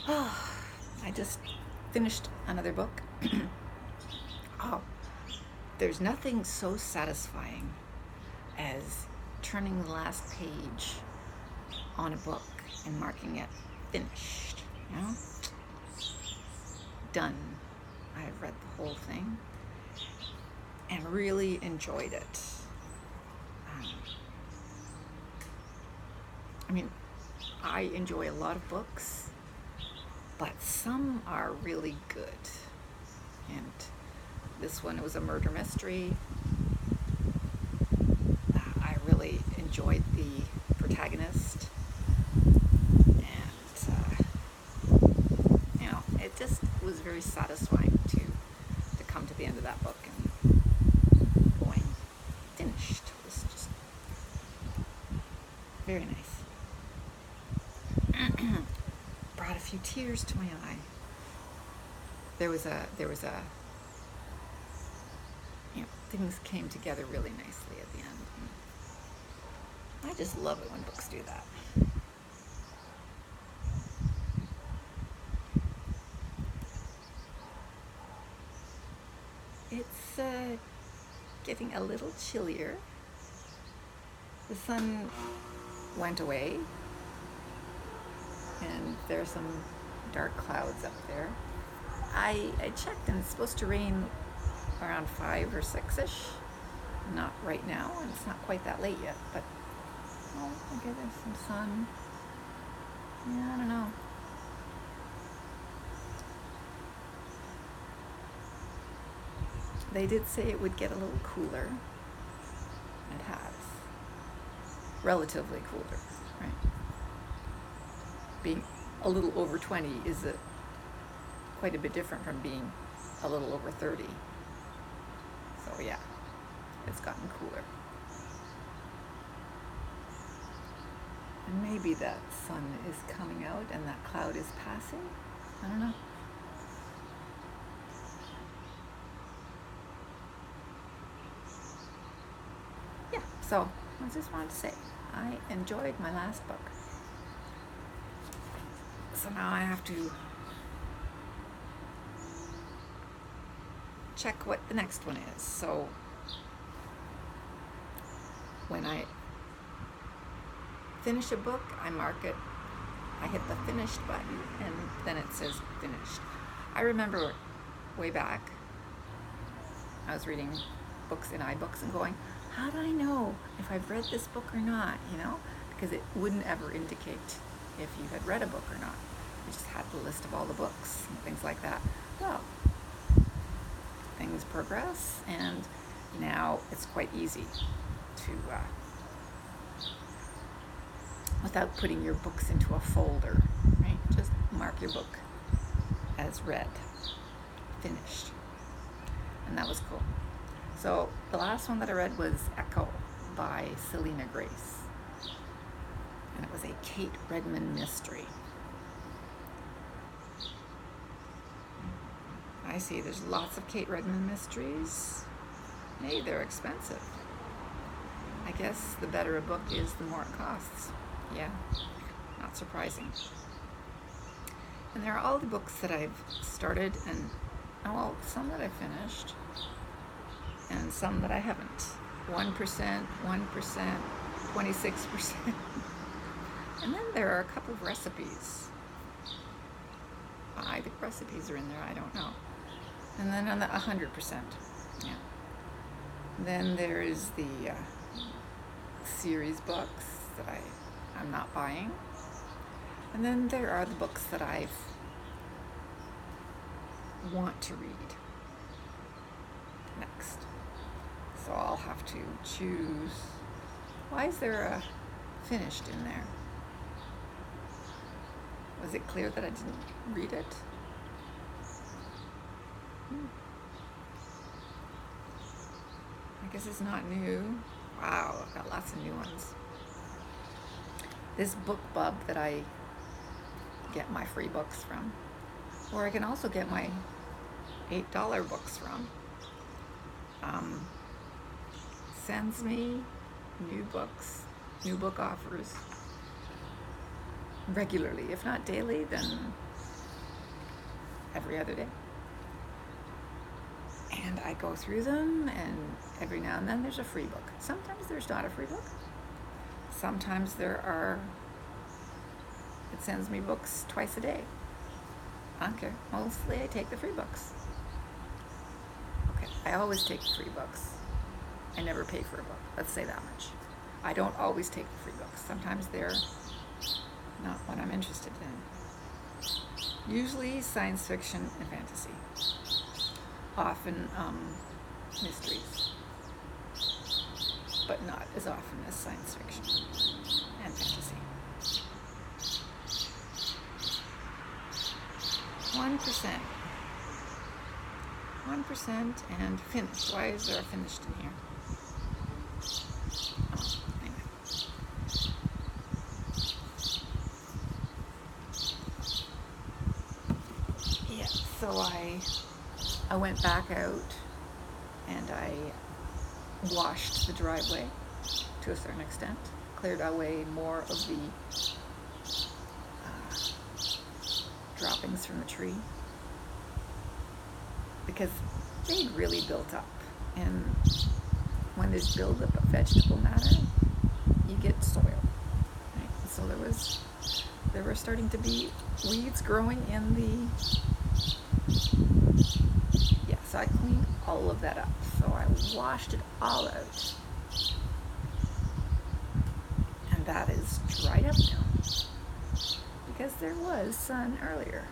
Oh, I just finished another book. Oh, there's nothing so satisfying as turning the last page on a book and marking it finished. You know, done. I've read the whole thing and really enjoyed it. Um, I mean, I enjoy a lot of books, but some are really good. And this one was a murder mystery. I really enjoyed the protagonist, and it just was very satisfying to come to the end of that book and going finished. It was just very nice. Brought a few tears to my eye. There was a things came together really nicely at the end. And I just love it when books do that. It's getting a little chillier. The sun went away, and there's some dark clouds up there. I checked, and it's supposed to rain around 5 or 6-ish. Not right now, and it's not quite that late yet, but okay, there's some sun. Yeah, I don't know. They did say it would get a little cooler. It has. Relatively cooler, right? Being a little over 20 is quite a bit different from being a little over 30. So yeah, it's gotten cooler. And maybe that sun is coming out and that cloud is passing. I don't know. Yeah, so I just wanted to say I enjoyed my last book. So now I have to check what the next one is. So when I finish a book, I mark it. I hit the finished button, and then it says finished. I remember way back, I was reading books in iBooks and going, how do I know if I've read this book or not, Because it wouldn't ever indicate if you had read a book or not. It just had the list of all the books and things like that. Well, things progress, and now it's quite easy to, without putting your books into a folder, right? Just mark your book as read, finished. And that was cool. So the last one that I read was Echo by Selena Grace. And it was a Kate Redmond mystery. I see there's lots of Kate Redmond mysteries. Hey, they're expensive. I guess the better a book is, the more it costs. Yeah, not surprising. And there are all the books that I've started, and some that I've finished, and some that I haven't. 1%, 1%, 26%. And then there are a couple of recipes. I think recipes are in there, I don't know. And then on the 100%. Yeah. Then there is the series books that I'm not buying. And then there are the books that I want to read next. So I'll have to choose. Why is there a finished in there? Was it clear that I didn't read it? I guess it's not new. Wow, I've got lots of new ones. This BookBub that I get my free books from, or I can also get my $8 books from, sends me new books, new book offers regularly. If not daily, then every other day. And I go through them, and every now and then there's a free book. Sometimes there's not a free book. Sometimes it sends me books twice a day. I don't care. Mostly I take the free books. Okay, I always take the free books. I never pay for a book. Let's say that much. I don't always take the free books. Sometimes they're not what I'm interested in. Usually science fiction and fantasy. Often mysteries, but not as often as science fiction and fantasy. 1%. 1% and finished. Why is there a finished in here? Oh, anyway. Yeah, so I went back out and I washed the driveway to a certain extent, cleared away more of the droppings from the tree, because they really built up, and when there's buildup of vegetable matter, you get soil, right? And so there were starting to be weeds growing in the, yeah, so I cleaned all of that up. So I washed it all out, and that is dried up now, because there was sun earlier,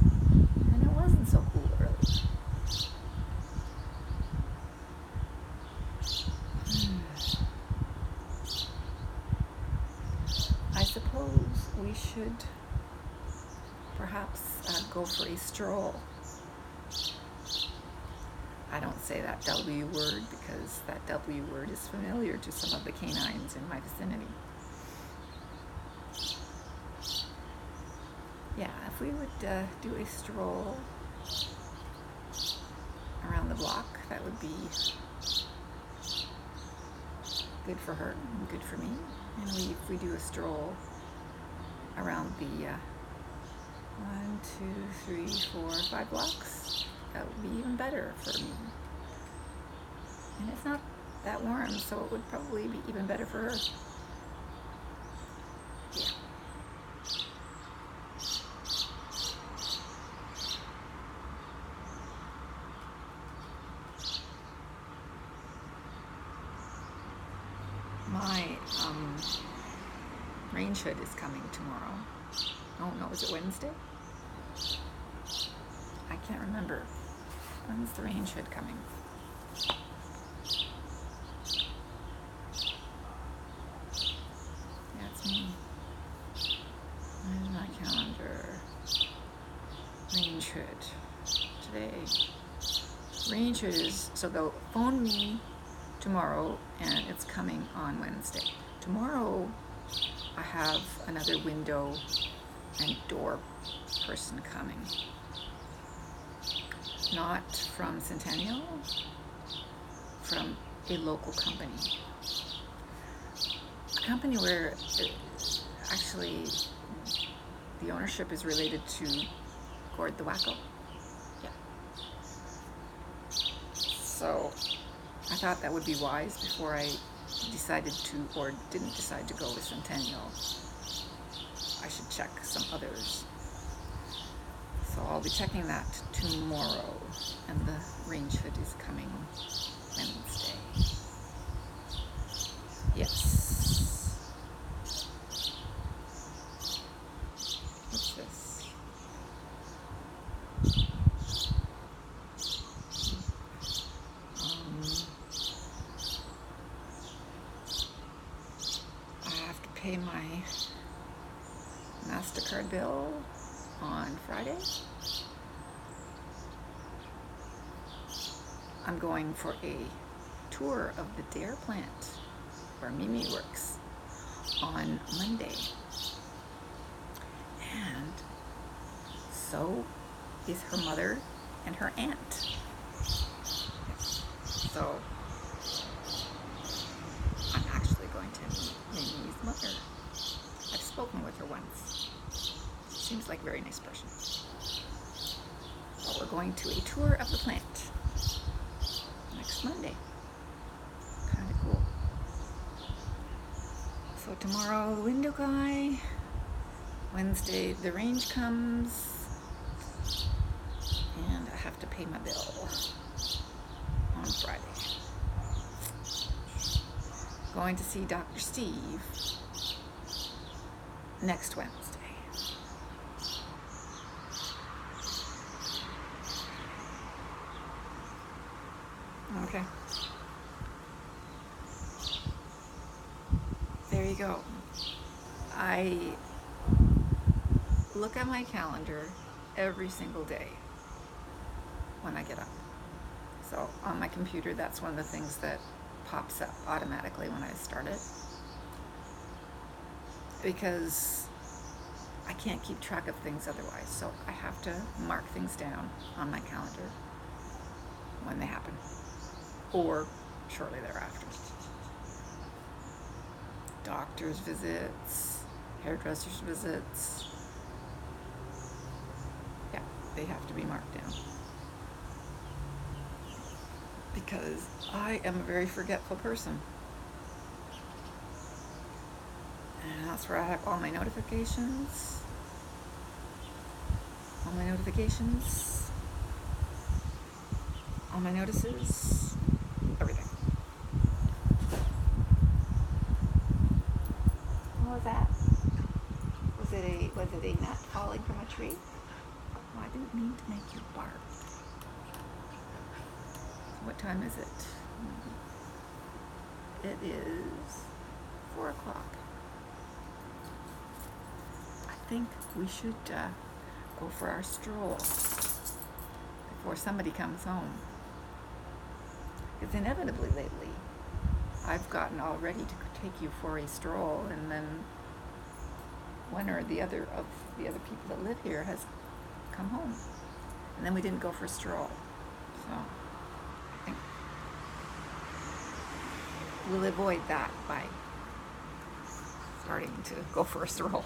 and it wasn't so cool earlier. I suppose we should perhaps go for a stroll. I don't say that W word because that W word is familiar to some of the canines in my vicinity. Yeah, if we would do a stroll around the block, that would be good for her and good for me. And if we do a stroll around the 1, 2, 3, 4, 5 blocks, that would be even better for me. And it's not that warm, so it would probably be even better for her. Yeah. My range hood is coming tomorrow. Oh no, is it Wednesday? I can't remember. When's the range hood coming? Yeah, it's me. Where's my calendar? Range hood. Today. Range hood is, so they'll phone me tomorrow, and it's coming on Wednesday. Tomorrow I have another window and door person coming. Not from Centennial, from a local company. A company where actually the ownership is related to Gord the Wacko. Yeah. So I thought that would be wise before I decided to, or didn't decide to go with Centennial. I should check some others. So I'll be checking that tomorrow, and the range hood is coming Wednesday. Yes. What's this? I have to pay my MasterCard bill on Friday. I'm going for a tour of the Dare plant where Mimi works on Monday. And so is her mother and her aunt. So I'm actually going to meet Mimi's mother. I've spoken with her once. Seems like a very nice person. But we're going to a tour of the plant next Monday. Kind of cool. So tomorrow the window guy, Wednesday the range comes, and I have to pay my bill on Friday. Going to see Dr. Steve next Wednesday. Okay. There you go. I look at my calendar every single day when I get up. So on my computer, that's one of the things that pops up automatically when I start it, because I can't keep track of things otherwise. So I have to mark things down on my calendar when they happen, or shortly thereafter. Doctor's visits, hairdresser's visits, yeah, they have to be marked down, because I am a very forgetful person. And that's where I have all my notifications, all my notices, everything. What was that? Was it a nut falling from a tree? Oh, I didn't mean to make you bark. What time is it? It is 4 o'clock. I think we should go for our stroll before somebody comes home. Because inevitably lately, I've gotten all ready to take you for a stroll, and then one or the other of the other people that live here has come home, and then we didn't go for a stroll. So I think we'll avoid that by starting to go for a stroll.